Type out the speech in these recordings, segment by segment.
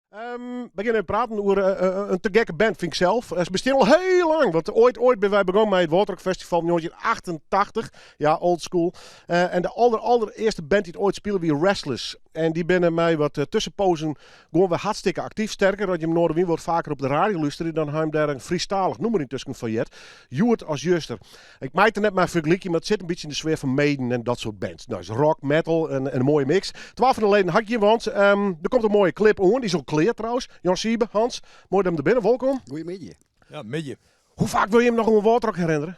We beginnen praten over een te gekke band, vind ik zelf. Ze bestaan al heel lang. Want ooit ben wij begonnen met het Waterrock Festival in 1988. Ja, old school. En de allereerste band die het ooit speelde was Restless. En die binnen mij wat tussenpozen gewoon weer hartstikke actief. Sterker, dat je hem Noorderwien wordt vaker op de radio luisteren. Dan hij hem daar een Friestalig nummer in tussen van jet. Juert als juster. Ik maak er net maar vergelijking, maar het zit een beetje in de sfeer van Maiden en dat soort bands. Nou, is rock, metal en een mooie mix. 12 van de leden had je, want er komt een mooie clip aan. Die is al clear trouwens. Jan Siebe, Hans, mooi dat hem er binnen. Welkom. Goedemiddag. Ja, midje. Hoe vaak wil je hem nog een Waterrock herinneren?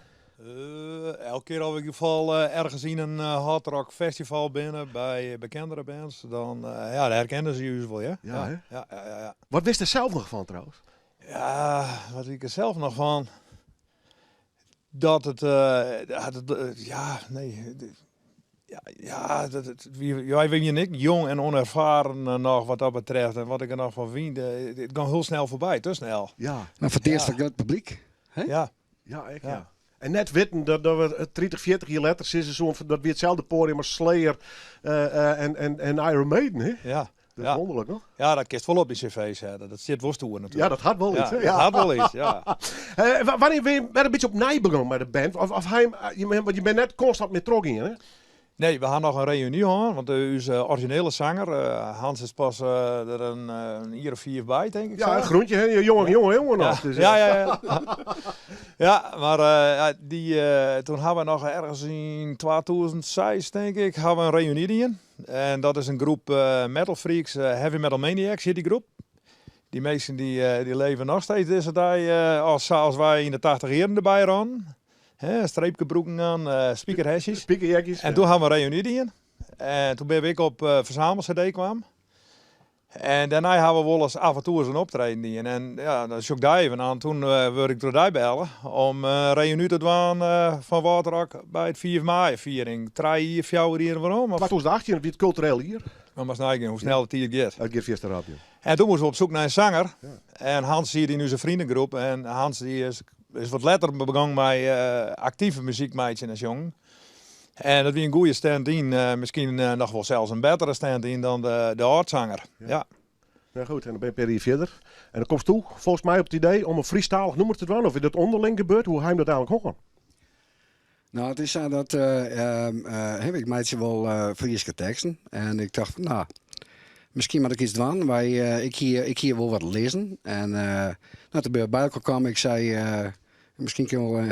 Elke keer als ik in ieder geval ergens in een hard rock festival binnen bij bekendere bands, dan herkennen ze je wel, ja? Ja, hè? Ja. Wat wist er zelf nog van trouwens? Ja, wat ik er zelf nog van, dat het, wij zijn hier niet jong en onervaren nog wat dat betreft. En wat ik er nog van vind, het gaat heel snel voorbij, te snel. Ja. Maar voor het eerst het publiek. Hè? Ja. Ja, ik Ja. ja. En net weten dat we 30, 40 jaar later zitten zo dat weer hetzelfde podium als Slayer en Iron Maiden, hè? Ja. Dat is wonderlijk, nog? Ja, dat kist volop in cv's zetten. Dat zit worstoer Ja, natuurlijk. dat had wel iets, hè? Ja, dat had wel iets, ja. Wanneer ben je een beetje op nij begonnen met de band? Of want je bent net constant met trok in, hè? Nee, we gaan nog een reunie aan, want onze originele zanger, Hans is pas er een jaar of 4 bij, denk ik. Ja, een zo. groentje, hè? Je jongen nog. Ja, Dus, ja. Ja, maar toen hebben we nog ergens in 2006, denk ik, hebben we een reunie in. En dat is een groep metal freaks, Heavy Metal Maniacs, heet die groep. Die meesten die leven nog steeds deze tijd, als wij in de 80 jaren erbij ran. Streepjebroeken aan, speakerhesjes. Spiekerjekjes. En toen gaan we een reunie in. En toen ben ik op verzamel-cd kwam. En daarna hebben we wel eens af en toe eens een optreden in. En ja, dan zoek ik daar even aan. Toen werd ik door daar bellen om reunie te doen van Waterrock bij het 4 mei viering. 3, 4 hier waarom? Wat was de 18 op dit cultureel hier? Maar maar snijden hoe snel het hier gaat. Uit Geert Radio. En toen moesten we op zoek naar een zanger. Ja. En Hans hier in onze vriendengroep. En Hans die is wat later begonnen met actieve muziekmeidjes als jong. En dat was een goede stand-in. Misschien nog wel zelfs een betere stand-in dan de oudzanger. Ja. Ja, goed, en dan ben je hier verder. En dan komt toe, volgens mij, op het idee om een Friestalig nummer te doen. Of is dat onderling gebeurt, hoe hij dat eigenlijk horen? Nou, het is zo dat ik maakte wel Friese teksten. En ik dacht, nou, misschien moet ik iets doen. Ik hier wel wat lezen. En toen ben ik bij elkaar kwam, ik zei, misschien kunnen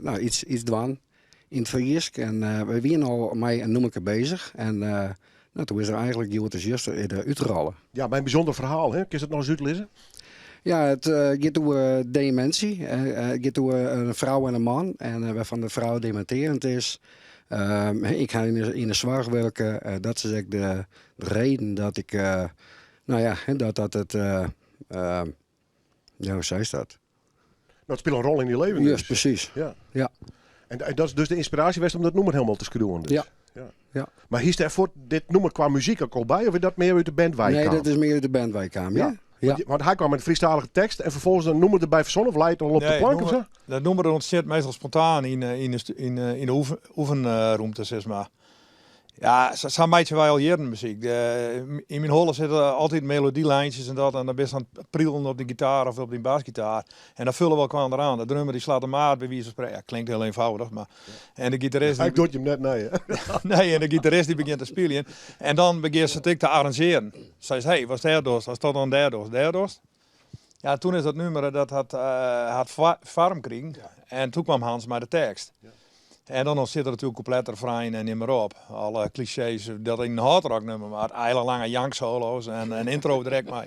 we iets doen in het Fries. En we waren al met een nummer bezig. En toen is er eigenlijk die enthousiast uitrollen. Ja, bij een bijzonder verhaal, hè? Kun je het nog eens uitlezen? Ja, het gaat over dementie. Het gaat over een vrouw en een man. En waarvan de vrouw dementerend is. Ik ga in de zorg werken. Dat is eigenlijk de reden dat ik... hoe zei je dat? Dat speelt een rol in je leven. Ja, Dus. precies. Ja. En dat is dus de inspiratie geweest om dat nummer helemaal te schreeuwen. Dus. Ja. Maar hier is er voor dit nummer qua muziek ook al bij? Of is dat meer uit de band waar je Nee, kwam? dat is meer uit de band waar ik kwam. Ja. Ja. Want hij kwam met een Friestalige tekst en vervolgens een nummer erbij verzonnen of leidt al op de plank of zo? Dat nummer ontstaat meestal spontaan in de oefenruimte, zeg maar. Ja, zo'n beetje wij al jaren muziek. In mijn holle zitten altijd melodielijntjes en dat. En dan ben je aan het prielen op de gitaar of op die basgitaar. En dan vullen we kwam eraan. De drummer die slaat de maat bij wie ze spreken. Ja, klinkt heel eenvoudig, maar... En de gitarist... Ik doe je hem net nee, hè? Nee, en de gitarist die begint te spelen. En dan begint ze te arrangeren. Ze zegt, hey, wat is daar dos? Wat staat dan daar dos? Ja, toen is dat nummer, dat had vorm gekregen. En toen kwam Hans met de tekst. Ja. En dan zit er natuurlijk compleet refrein en niet meer op. Alle clichés dat in een hardrock nummer, maar hele lange janksolo's en een intro direct mee.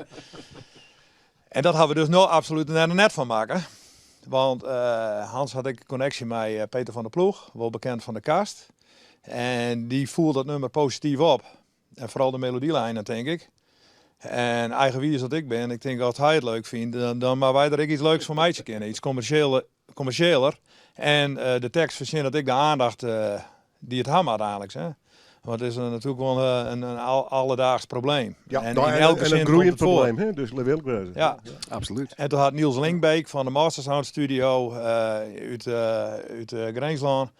En dat hebben we dus nou absoluut net van maken. Want Hans had ik een connectie met Peter van der Ploeg, wel bekend van de Kast. En die voelde dat nummer positief op. En vooral de melodielijnen, denk ik. En eigen wie is dat ik ben, ik denk als hij het leuk vindt, dan maar wij er iets leuks voor mij kennen. Iets commerciëler. En de tekst verzin dat ik de aandacht die het ham uiteindelijk. Hè. Want het is natuurlijk wel een alledaags probleem. Ja, en en, in elke en zin een groeiend komt het voor. probleem, hè? Dus dat wil ik wel. Ja. Absoluut. En toen had Niels Linkbeek van de Master Sound Studio uit Greenslaan,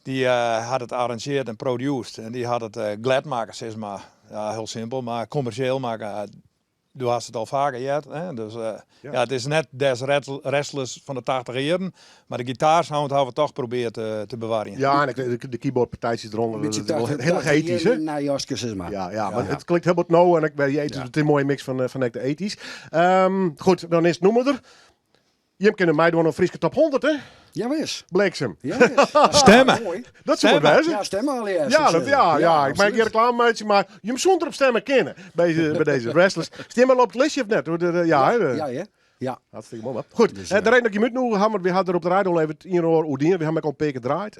die had het arrangeerd en produced. En die had het glad maken, zeg maar. Ja, heel simpel, maar commercieel maken. Du hast het al vaker gehad. Hè? Dus ja, het is net des restless van de 80 jaren. Maar de gitaarsound hebben we toch geprobeerd te bewaren. Ja, en de keyboardpartijtjes eronder. Dat is wel heel erg ethisch, hè? Nou, Joske, zeg maar. Ja, maar het klinkt heel wat nou en ik ben het is een mooie mix van de ethisch. Goed, dan is het noemer er. Je kent mij door een Friese top 100, hè? Ja, wees. Bleksem. Ja, wees. Stemmen. Mooi. Dat zou wel zijn. Ja, stemmen al eerst. Ja, ik maak hier reclame, maar je moet zonder op stemmen kennen bij deze wrestlers. Stemmen op het listje of net? Ja. Hartstikke mooi. Goed, Dus, de reden dat je moet nu hebben we hadden er op de radio even 1 uur Oudien. We hebben al een paar keer gedraaid.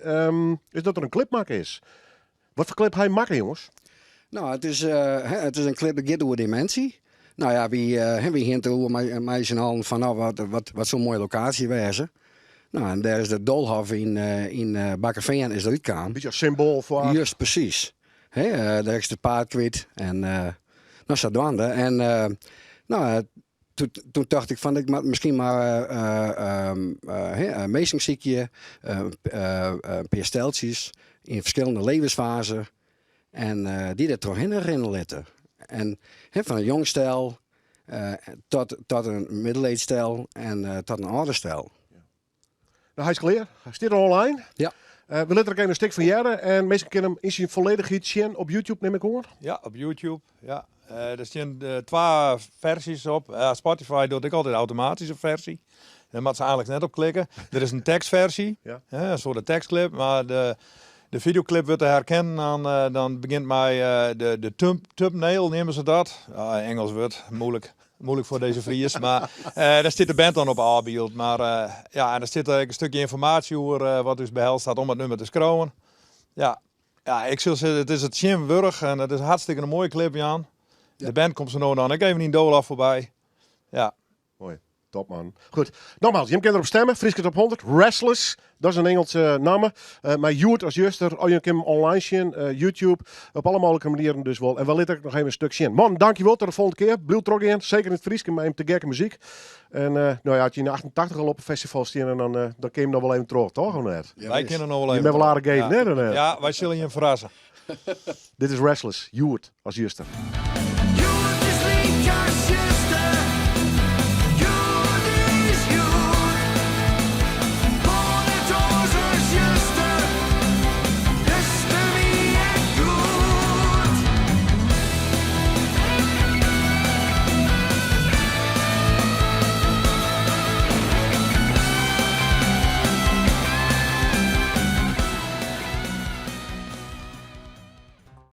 Is dat er een clip maken is. Wat voor clip hij maken, jongens? Nou, het is een clip dat gaat over dementie. Nou ja, we hinten hoe mij zijn al van nou, wat zo'n mooie locatie wezen. Nou, en daar is de Doolhof in Bakkerveen is eruit kwam. Een beetje als symbool voor... Juist, precies. Daar is de paard kwijt. En nou, zo doen we. En toen dacht ik van, ik moet misschien maar een meesterziekje, een paar steltjes in verschillende levensfasen. En die er toch in letten. En van een jong stel tot een middle-aged stel en tot een ouder stel. Nou, hij is klaar. Hij staat er online. Ja. We laten er een stuk van jaren. En meestal kunnen hem in zijn volledig iets zien op YouTube, neem ik hoor. Ja, op YouTube. Ja. Er staan 2 versies op. Spotify doet ik altijd automatische versie. Daar moet ze eigenlijk net op klikken. Er is een tekstversie. Ja. Een soort tekstclip. Maar de videoclip wordt te herkennen. Dan begint mij de thumbnail, nemen ze dat. Engels wordt moeilijk voor deze Fries. Maar daar zit de band dan op afbeeld. Maar ja, en er zit een stukje informatie over wat dus behelst staat om het nummer te scrollen. Ja, ik zou zeggen, het is het Jim en het is hartstikke een mooie clip, Jan. Ja. De band komt zo nou dan. Ik even niet Dolaf voorbij. Ja. Mooi. Top man. Goed. Nogmaals, je kan erop stemmen. Friske Top 100. Restless. Dat is een Engelse naam. Maar Joert als juster. Je kan hem online zien. YouTube. Op alle mogelijke manieren dus wel. En wellicht ook nog even een stuk zien. Man, dankjewel. Tot de volgende keer. Blijf trok in. Zeker in het Frieske. Maar te gekke muziek. En nou ja, had je in 88 al op een festival staan. En dan kun je hem nog wel even terug. Toch? Of net? Ja, Wij wees. kunnen nog wel Je even. bent wel aardig geven. Ja. Hè? Dan, Ja, wij zullen je verrassen. Dit is Restless. Joert als juster.